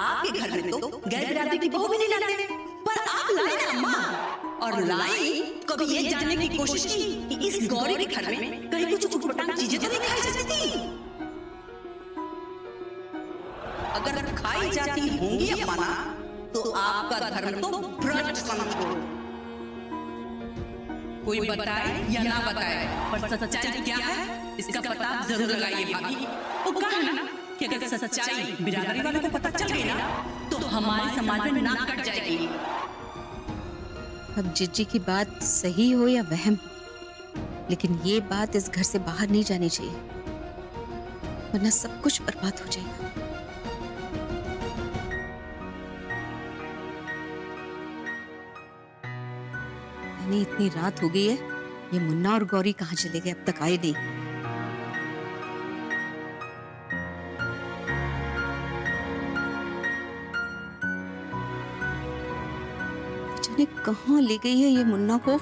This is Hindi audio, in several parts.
आपके घर में तो गैर बिरादरी की बहू भी नहीं लाते, पर आप लाए ना अम्मा। और लाई कभी ये जानने की कोशिश की कि इस गौरी के घर में कहीं कुछ उटपटांग चीजें तो नहीं खाई जाती थी? अगर खाई जाती होंगी अम्मा तो आपका धर्म तो भ्रष्ट समझो। कोई बताए या ना बताए, पर सच्चाई क्या है इसका पता जरूर लगाइए भाभी। वो कहा ना कि अगर सच्चाई बिरादरी वालों को पता चल गई ना तो हमारे समाज में नाक कट जाएगी। अब जिज्जी की बात सही हो या वहम, लेकिन ये बात इस घर से बाहर नहीं जानी चाहिए, वरना सब कुछ बर्बाद हो जाएगा। इतनी रात हो गई है, ये मुन्ना और गौरी कहाँ चले गए? अब तक आए नहीं। जाने कहाँ ले गई है ये मुन्ना को?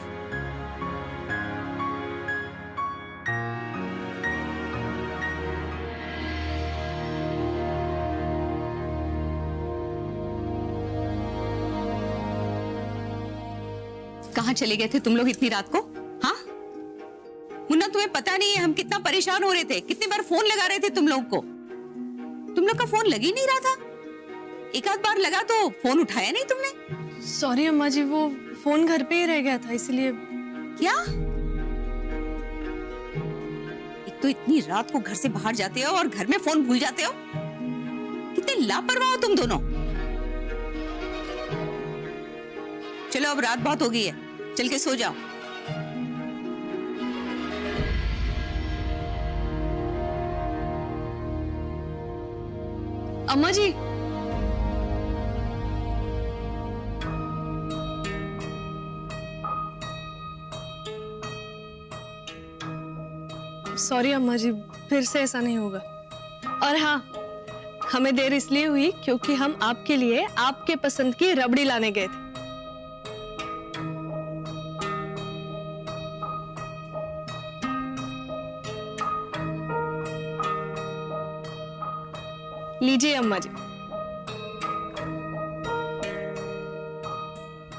कहाँ चले गए थे तुम लोग इतनी रात को? हाँ मुन्ना, तुम्हें पता नहीं है हम कितना परेशान हो रहे थे, कितनी बार फोन लगा रहे थे तुम लोग को। तुम लोग का फोन लग ही नहीं रहा था। एक आध बार लगा तो फोन उठाया नहीं तुमने। सॉरी अम्मा जी, वो फोन घर पे ही रह गया था इसलिए। क्या? एक तो इतनी रात को घर से बाहर जाते हो और घर में फोन भूल जाते हो। कितने लापरवाह हो तुम दोनों। चलो अब रात बहुत हो गई है, चल के सो जाओ। अम्मा जी, सॉरी अम्मा जी, फिर से ऐसा नहीं होगा। और हाँ, हमें देर इसलिए हुई क्योंकि हम आपके लिए आपके पसंद की रबड़ी लाने गए थे। लीजिए अम्मा जी,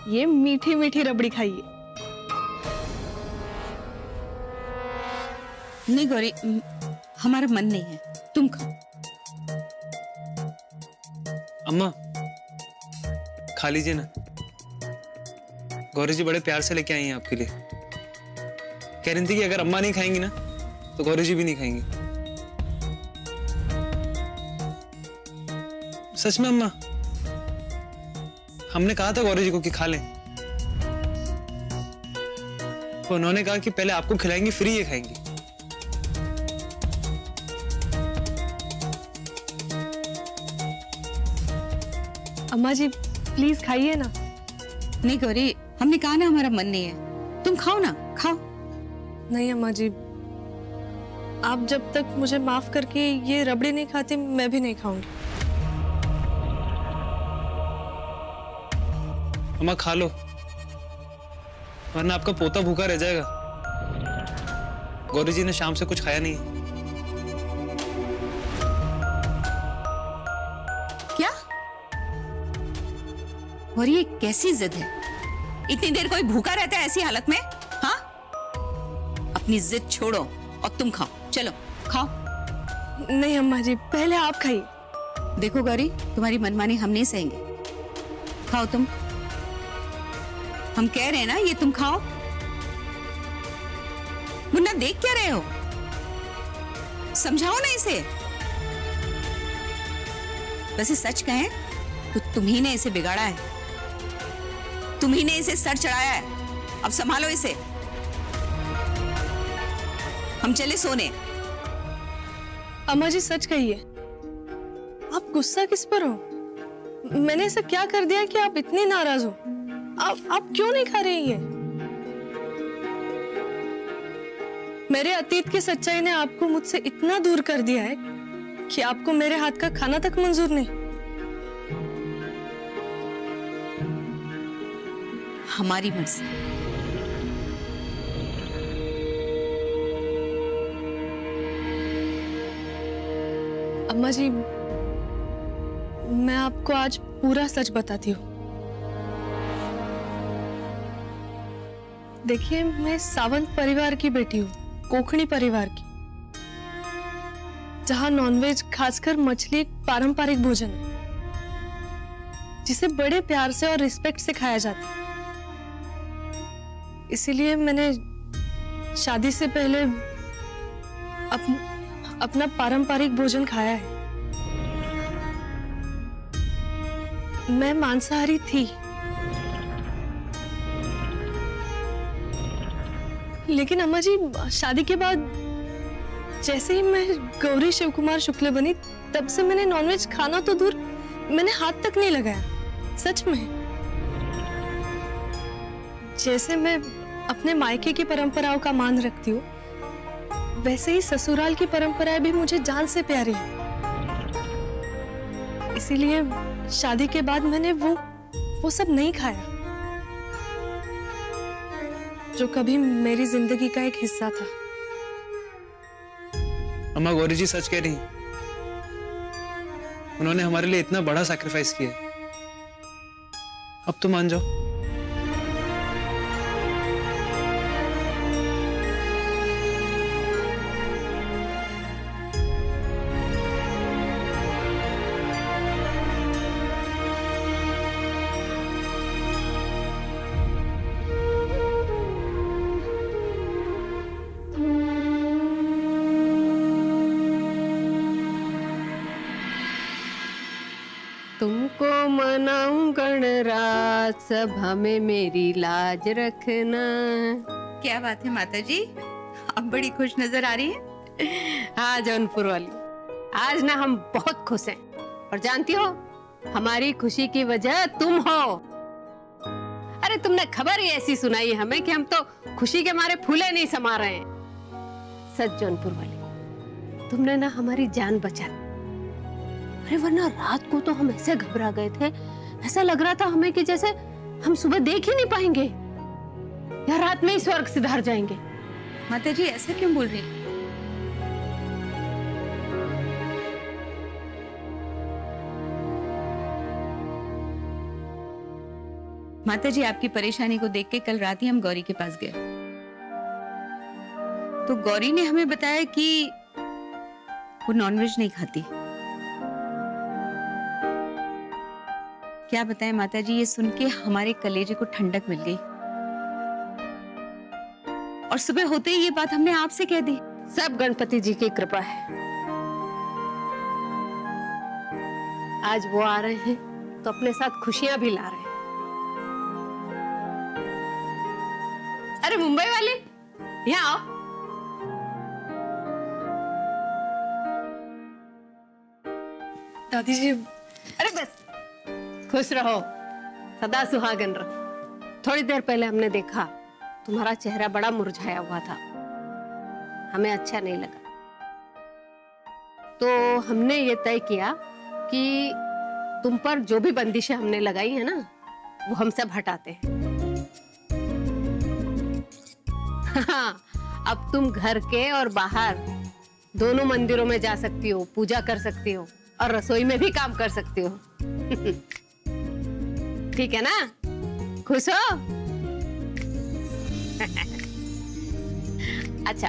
ये मीठी मीठी रबड़ी खाइए। नहीं गौरी, हमारा मन नहीं है, तुम खाओ। अम्मा खा लीजिए ना, गौरी जी बड़े प्यार से लेके आई हैं आपके लिए। कह रही थी कि अगर अम्मा नहीं खाएंगी ना तो गौरी जी भी नहीं खाएंगी। सच में अम्मा, हमने कहा था गौरी जी को कि खा लें, तो उन्होंने कहा कि पहले आपको खिलाएंगी फिर ये खाएंगी। अम्मा जी प्लीज खाइए ना। नहीं गौरी, हमने कहा ना हमारा मन नहीं है, तुम खाओ ना, खाओ। नहीं अम्मा जी, आप जब तक मुझे माफ करके ये रबड़ी नहीं खाती मैं भी नहीं खाऊंगी। अम्मा खा लो, वरना आपका पोता भूखा रह जाएगा। गौरी जी ने शाम से कुछ खाया नहीं। क्या? और ये कैसी जिद है? इतनी देर कोई भूखा रहता है ऐसी हालत में? हाँ, अपनी जिद छोड़ो और तुम खाओ, चलो खाओ। नहीं अम्मा जी, पहले आप खाइए। देखो गौरी, तुम्हारी मनमानी हम नहीं सहेंगे, खाओ तुम। हम कह रहे हैं ना, ये तुम खाओ। मुन्ना देख क्या रहे हो? समझाओ ना इसे। वैसे सच कहें तो तुम ही ने इसे बिगाड़ा है, तुम ही ने इसे सर चढ़ाया है। अब संभालो इसे। हम चले सोने। अम्मा जी सच कहिए, आप गुस्सा किस पर हो? मैंने ऐसा क्या कर दिया कि आप इतनी नाराज हो? आप क्यों नहीं खा रही हैं? मेरे अतीत की सच्चाई ने आपको मुझसे इतना दूर कर दिया है कि आपको मेरे हाथ का खाना तक मंजूर नहीं। हमारी मर्जी। अम्मा जी मैं आपको आज पूरा सच बताती हूँ। देखिए, मैं सावंत परिवार की बेटी हूँ, कोंकणी परिवार की, जहाँ नॉनवेज खासकर मछली एक पारंपरिक भोजन है जिसे बड़े प्यार से और रिस्पेक्ट से खाया जाता है। इसीलिए मैंने शादी से पहले अपना पारंपरिक भोजन खाया है। मैं मांसाहारी थी, लेकिन अम्मा जी शादी के बाद जैसे ही मैं गौरी शिवकुमार शुक्ल बनी, तब से मैंने नॉनवेज खाना तो दूर, मैंने हाथ तक नहीं लगाया। सच में। जैसे मैं अपने मायके की परंपराओं का मान रखती हूँ, वैसे ही ससुराल की परंपराएं भी मुझे जान से प्यारी है। इसीलिए शादी के बाद मैंने वो सब नहीं खाया जो कभी मेरी जिंदगी का एक हिस्सा था। अम्मा, गौरी जी सच कह रही। उन्होंने हमारे लिए इतना बड़ा सैक्रिफाइस किया, अब तो मान जाओ। तुमको मनाऊं गणराज, सभा में मेरी लाज रखना। क्या बात है माता जी, आप बड़ी खुश नजर आ रही हैं। हाँ जौनपुर वाली, आज ना हम बहुत खुश हैं। और जानती हो, हमारी खुशी की वजह तुम हो। अरे तुमने खबर ही ऐसी सुनाई हमें कि हम तो खुशी के मारे फूले नहीं समा रहे हैं। सच जौनपुर वाली, तुमने ना हमारी जान बचा दी। अरे वरना रात को तो हम ऐसे घबरा गए थे, ऐसा लग रहा था हमें कि जैसे हम सुबह देख ही नहीं पाएंगे या रात में ही स्वर्ग सिधार जाएंगे। माता जी ऐसा क्यों बोल रही? माता जी, आपकी परेशानी को देख के कल रात ही हम गौरी के पास गए, तो गौरी ने हमें बताया कि वो नॉनवेज नहीं खाती। क्या बताएं माता जी, ये सुन के हमारे कलेजे को ठंडक मिल गई और सुबह होते ही ये बात हमने आपसे कह दी। सब गणपति जी की कृपा है। आज वो आ रहे हैं तो अपने साथ खुशियां भी ला रहे हैं। अरे मुंबई वाले, यहाँ आओ। दादी जी, अरे बस, खुश रहो, सदा सुहागन रहो। थोड़ी देर पहले हमने देखा तुम्हारा चेहरा बड़ा मुरझाया हुआ था, हमें अच्छा नहीं लगा, तो हमने ये तय किया कि तुम पर जो भी बंदिशें हमने लगाई है ना, वो हम सब हटाते हैं। हाँ, अब तुम घर के और बाहर दोनों मंदिरों में जा सकती हो, पूजा कर सकती हो और रसोई में भी काम कर सकती हो। ठीक है ना? खुश हो? अच्छा,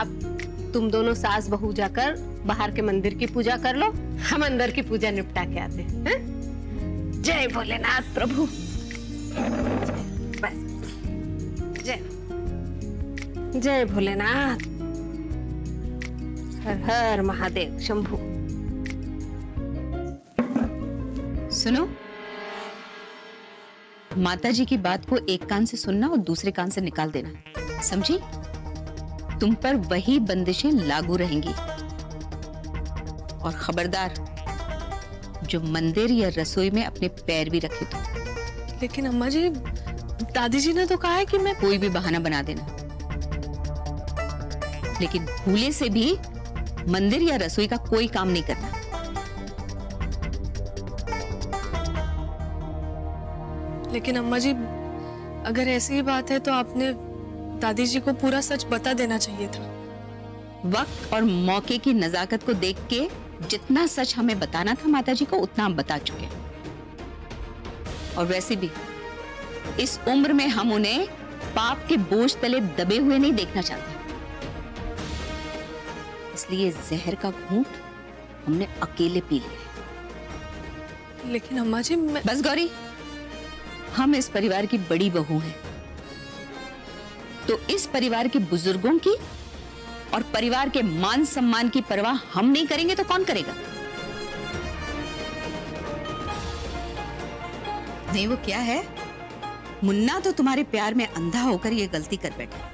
अब तुम दोनों सास बहू जाकर बाहर के मंदिर की पूजा कर लो, हम अंदर की पूजा निपटा के आते हैं। जय भोलेनाथ प्रभु। बस, जय जय भोलेनाथ। हर हर महादेव शंभू। सुनो, माता जी की बात को एक कान से सुनना और दूसरे कान से निकाल देना, समझी? तुम पर वही बंदिशें लागू रहेंगी। और खबरदार, जो मंदिर या रसोई में अपने पैर भी रखे तो। लेकिन अम्मा जी, दादी जी ने तो कहा है कि मैं कोई भी बहाना बना देना, लेकिन भूले से भी मंदिर या रसोई का कोई काम नहीं करना। लेकिन अम्मा जी, अगर ऐसी ही बात है तो आपने दादी जी को पूरा सच बता देना चाहिए था। वक्त और मौके की नजाकत को देख के जितना सच हमें बताना था माताजी को उतना हम बता चुके हैं। और वैसे भी इस उम्र में हम उन्हें पाप के बोझ तले दबे हुए नहीं देखना चाहते, इसलिए जहर का घूंट हमने अकेले पी लिया। लेकिन अम्मा जी मैं... बस गौरी, हम इस परिवार की बड़ी बहू हैं, तो इस परिवार के बुजुर्गों की और परिवार के मान सम्मान की परवाह हम नहीं करेंगे तो कौन करेगा? नहीं, वो क्या है, मुन्ना तो तुम्हारे प्यार में अंधा होकर ये गलती कर बैठा,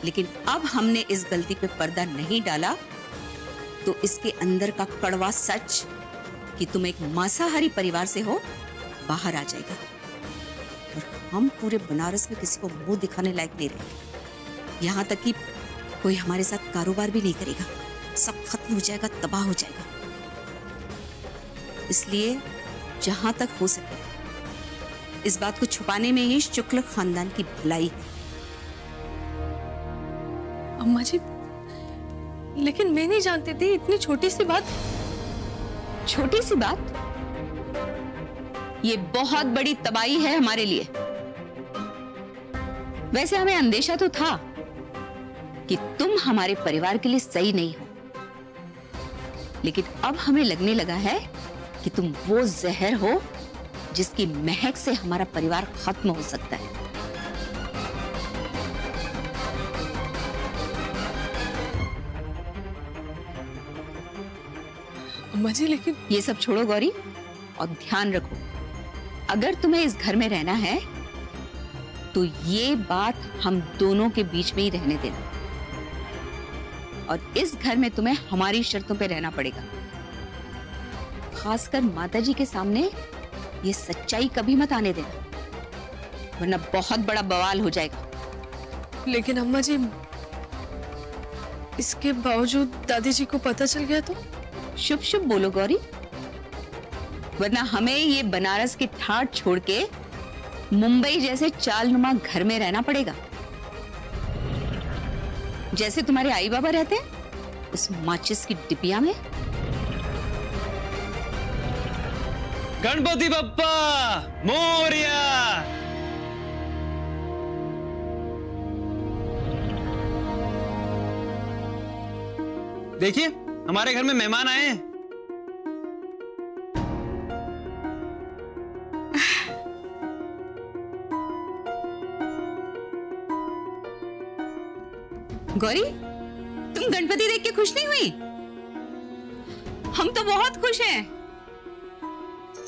लेकिन अब हमने इस गलती पे पर्दा नहीं डाला तो इसके अंदर का कड़वा सच कि तुम एक मांसाहारी परिवार से हो बाहर आ जाएगा और हम पूरे बनारस में किसी को मुंह दिखाने लायक नहीं रहेंगे। यहाँ तक कि कोई हमारे साथ कारोबार भी नहीं करेगा, सब खत्म हो जाएगा, तबाह हो जाएगा। इसलिए जहां तक हो सके इस बात को छुपाने में ही शुक्ल खानदान की भलाई है। अम्मा जी लेकिन मैं नहीं जानती थी इतनी छोटी सी बात। छोटी सी बात? ये बहुत बड़ी तबाही है हमारे लिए। वैसे हमें अंदेशा तो था कि तुम हमारे परिवार के लिए सही नहीं हो, लेकिन अब हमें लगने लगा है कि तुम वो जहर हो जिसकी महक से हमारा परिवार खत्म हो सकता है। अम्मा जी लेकिन ये सब छोड़ो गौरी, और ध्यान रखो, अगर तुम्हें इस घर में रहना है तो ये बात हम दोनों के बीच में ही रहने देना, और इस घर में तुम्हें हमारी शर्तों पे रहना पड़ेगा। खासकर माताजी के सामने ये सच्चाई कभी मत आने देना, वरना बहुत बड़ा बवाल हो जाएगा। लेकिन अम्मा जी इसके बावजूद दादी जी को पता चल गया तो? शुभ शुभ बोलो गौरी, वरना हमें ये बनारस की ठाठ छोड़ के मुंबई जैसे चालनुमा घर में रहना पड़ेगा, जैसे तुम्हारे आई बाबा रहते हैं उस माचिस की डिबिया में। गणपति बप्पा मोरिया। देखिए हमारे घर में मेहमान आए हैं। गौरी, तुम गणपति देख के खुश नहीं हुई? हम तो बहुत खुश हैं।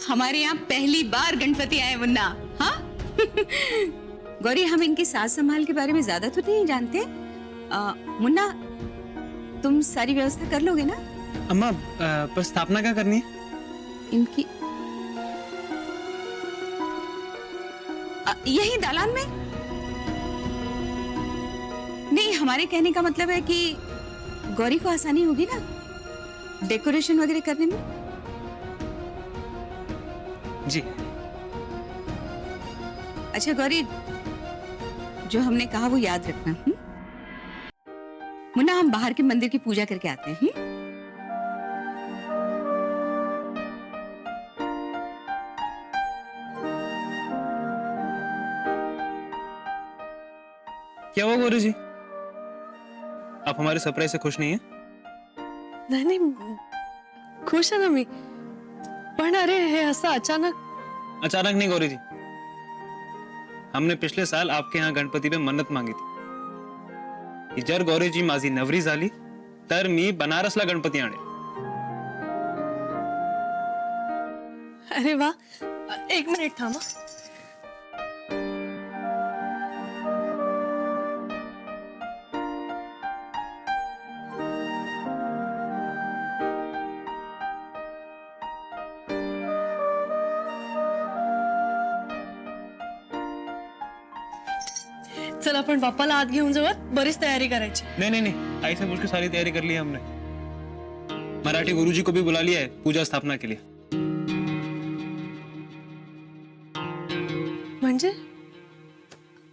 हमारे यहाँ पहली बार गणपति आए मुन्ना। हाँ गौरी, हम इनकी सास संभाल के बारे में ज्यादा तो नहीं जानते। मुन्ना, तुम सारी व्यवस्था कर लोगे ना? अम्मा पर स्थापना क्या करनी है? इनकी यही दालान में? नहीं, हमारे कहने का मतलब है कि गौरी को आसानी होगी ना डेकोरेशन वगैरह करने में। जी। अच्छा गौरी, जो हमने कहा वो याद रखना। मुन्ना, हम बाहर के मंदिर की पूजा करके आते हैं। क्या हुआ गौरी जी, आप हमारे सरप्राइज से खुश नहीं हैं? नहीं खुश है ना मी, पण अरे हे ऐसा अचानक नहीं गौरी जी, हमने पिछले साल आपके यहाँ गणपति पे मन्नत मांगी थी कि जर गौरी जी माझी नवरी झाली तर मी बनारसला गणपती आणे। अरे वाह, एक मिनिट थांबा। चल आपण बाप्पाला आत घेऊन जाऊयात, बरीच तयारी करायची। नहीं, आई से पूछ के सारी तैयारी कर ली है हमने। मराठी गुरुजी को भी बुला लिया है पूजा स्थापना के लिए। म्हणजे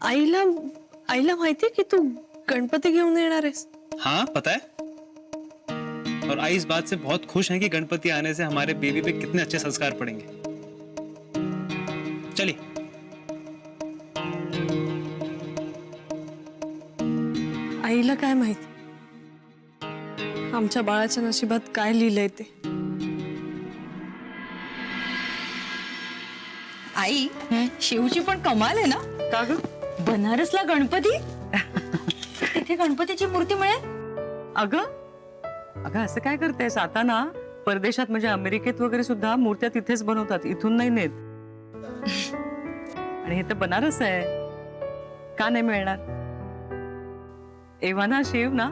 आईला माहितीये की तू गणपती घेऊन येणार आहेस? हाँ पता है, और आई इस बात से बहुत खुश हैं कि गणपति आने से हमारे बेबी पे कितने अच्छे संस्कार पड़ेंगे। चलिए। आईला काय माहिती आमच्या बाळाच्या नशिबात काय लिहिलंय ते. आई शिवची पण कमाल आहे ना. का ग? बनारसला गणपती तिथे गणपतीची मूर्ती मिळेल. अगं अगं असं काय करतेस आता ना, परदेशात म्हणजे अमेरिकेत वगैरे सुद्धा मूर्त्या तिथेच बनवतात, इथून नाही नेत. आणि हे तर बनारस आहे, का नाही मिळणार? एव्हाना शिव ना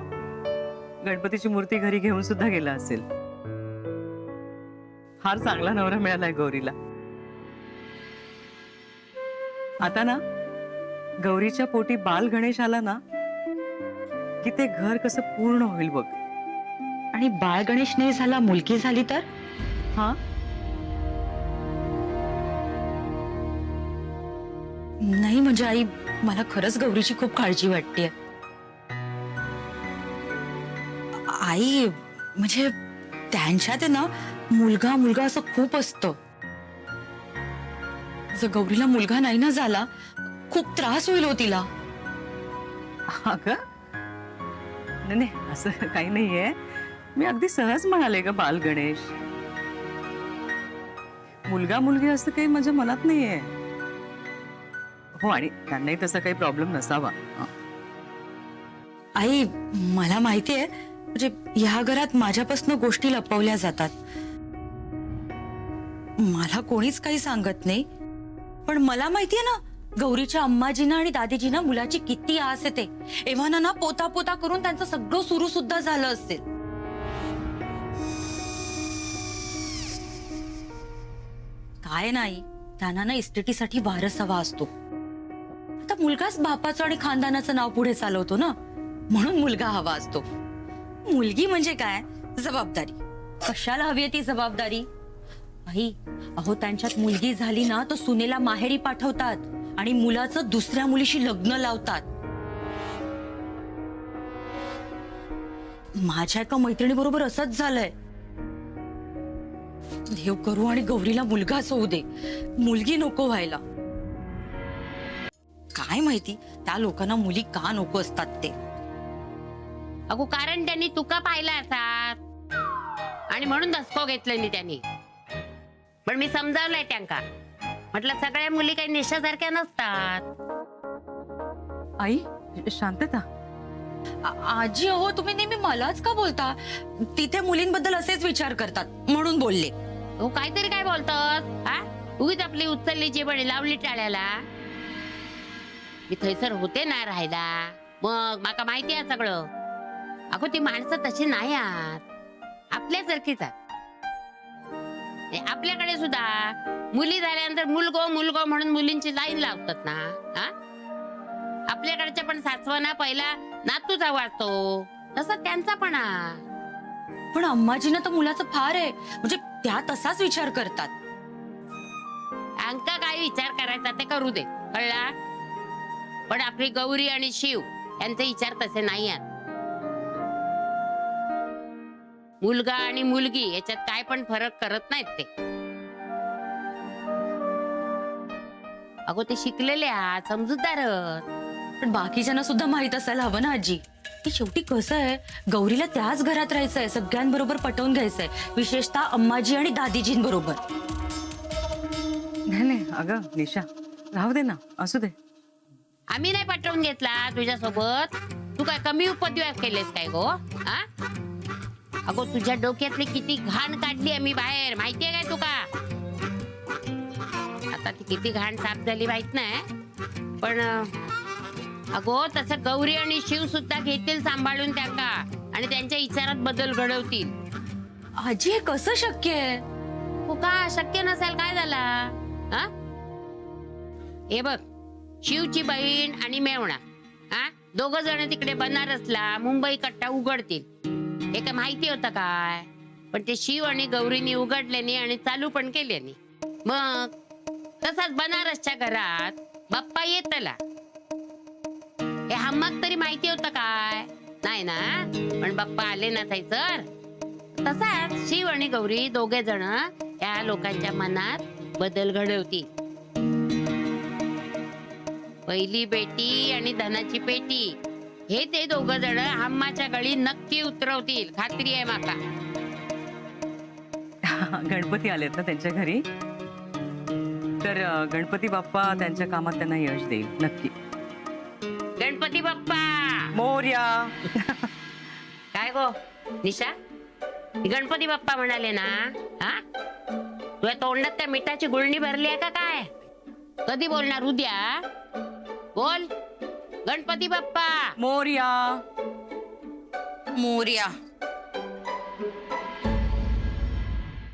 गणपतीची मूर्ती घरी घेऊन सुद्धा गेला असेल. फार चांगला नवरा मिळालाय गौरीला. आता ना गौरीच्या पोटी बाल गणेश आला ना की ते घर कसं पूर्ण होईल बघ. आणि बाळ गणेश नाही झाला, मुलगी झाली तर? हा नाही म्हणजे आई, मला खरंच गौरीची खूप काळजी वाटते. आई म्हणजे त्यांच्यात आहे ना मुलगा मुलगा असं खूप असतं. जर गौरीला मुलगा नाही ना झाला खूप त्रास होईल हो तिला. अगं नाही नाही, असं काही नाहीये. मी अगदी सहज म्हणाले ग बाल गणेश. मुलगा मुलगी असं काही माझ्या मनात नाहीये. हो, आणि त्यांनाही तसा काही प्रॉब्लेम नसावा. आई मला माहितीये म्हणजे ह्या घरात माझ्यापासून गोष्टी लपवल्या जातात. मला कोणीच काही सांगत नाही, पण मला माहितीये ना गौरीच्या अम्माजीना आणि दादीजीना मुलाची किती आस येते. एव्हाना ना पोता पोता करून त्यांचं सगळं सुरू सुद्धा झालं असेल. काय नाही, त्यांना ना इस्टेटीसाठी वारस हवा असतो. आता मुलगाच बापाचं आणि खानदानाचं नाव पुढे चालवतो ना, म्हणून मुलगा हवा असतो. मुलगी म्हणजे काय, जबाबदारी. कशाला हवी आहे ती जबाबदारी? आई अहो, त्यांच्यात मुलगी झाली ना तर सुनेला माहेरी पाठवतात आणि मुलाचं दुसऱ्या मुलीशी लग्न लावतात. माझ्या एका मैत्रिणी बरोबर असंच झालंय. देव करू आणि गौरीला मुलगाच होऊ दे, मुलगी नको व्हायला. काय माहिती त्या लोकांना मुली का नको असतात ते. अगो कारण त्यांनी तुका पाहिला असात आणि म्हणून धसको घेतलं नाही त्यांनी. पण मी समजावलंय त्यांका, म्हटलं सगळ्या मुली काही नेशासारख्या नसतात. आई शांतता. आजी अहो, तुम्ही नेहमी मलाच का बोलता? तिथे मुलींबद्दल असेच विचार करतात म्हणून बोलले. हो काहीतरी काय बोलतात हा? उगीच आपली उचलली जेवणी लावली टाळ्याला. मी थैसर होते ना राहायला, मग माका माहिती आहे सगळं. अगो ती माणसं तशी नाही आहात, आपल्यासारखीच आहात. आपल्याकडे सुद्धा मुली झाल्यानंतर मुलगो मुलगो म्हणून मुलींची लाईन लावतात ना. हा आपल्याकडच्या पण सासवाना पहिला नातूचा वाटतो, तसं त्यांचा पण आहे. पण अम्माजीना तर मुलाचं फार आहे, म्हणजे त्या तसाच विचार करतात. अंका काय विचार करायचा ते करू दे, कळला? पण आपली गौरी आणि शिव यांचे विचार तसे नाही आहेत. मुलगा आणि मुलगी याच्यात काय पण फरक करत नाहीत ते. अगो ते शिकलेले आहात, समजूतदार. पण बाकीच्यांना सुद्धा माहित असायला हवं ना आजी, की शेवटी कसं आहे, गौरीला त्याच घरात राहायचंय, सगळ्यांबरोबर पटवून घ्यायचंय, विशेषतः अम्माजी आणि दादीजींबरोबर. नाही नाही अगं निशा, राहू दे ना, असू दे. आम्ही नाही पटवून घेतला तुझ्यासोबत. तू काय कमी उपद्व्यास केलेस काय गो? हा अगो तुझ्या डोक्यातली किती घाण काढली आम्ही बाहेर, माहितीये काय तुका? आता ती किती घाण साफ झाली माहित नाही, पण अगो तसं गौरी आणि शिव सुद्धा घेतील सांभाळून त्यांना आणि त्यांच्या विचारात बदल घडवतील. आजी हे कसं शक्य आहे? हो का शक्य नसेल काय झाला? हा हे बघ, शिवची बहीण आणि मेवणा हा दोघ जण तिकडे बनारसला मुंबई कट्टा उघडतील, हे काय माहिती होतं काय? पण ते शिव आणि गौरीनी उघडल्यानी आणि चालू पण केल्यानी. मग तसाच बनारसच्या घरात बाप्पा येतला, हे हमक तरी माहिती होतं काय? नाही ना, पण बाप्पा आले ना थैसर. तसाच शिव आणि गौरी दोघे जण या लोकांच्या मनात बदल घडवतील. पहिली बेटी आणि धनाची पेटी हे ते दोघ जण अम्माच्या गळी नक्की उतरवतील, खात्री आहे माका. गणपती आलेत ना त्यांच्या घरी, तर गणपती बाप्पा त्यांच्या कामात त्यांना यश देईल नक्की. गणपती बाप्पा मोरया. काय गो निशा, गणपती बाप्पा म्हणाले ना, हा तुझ्या तोंडात त्या मिठाची गुळणी भरली आहे का काय? कधी बोलणार? उद्या बोल. गणपती बाप्पा मोरया. मोरया.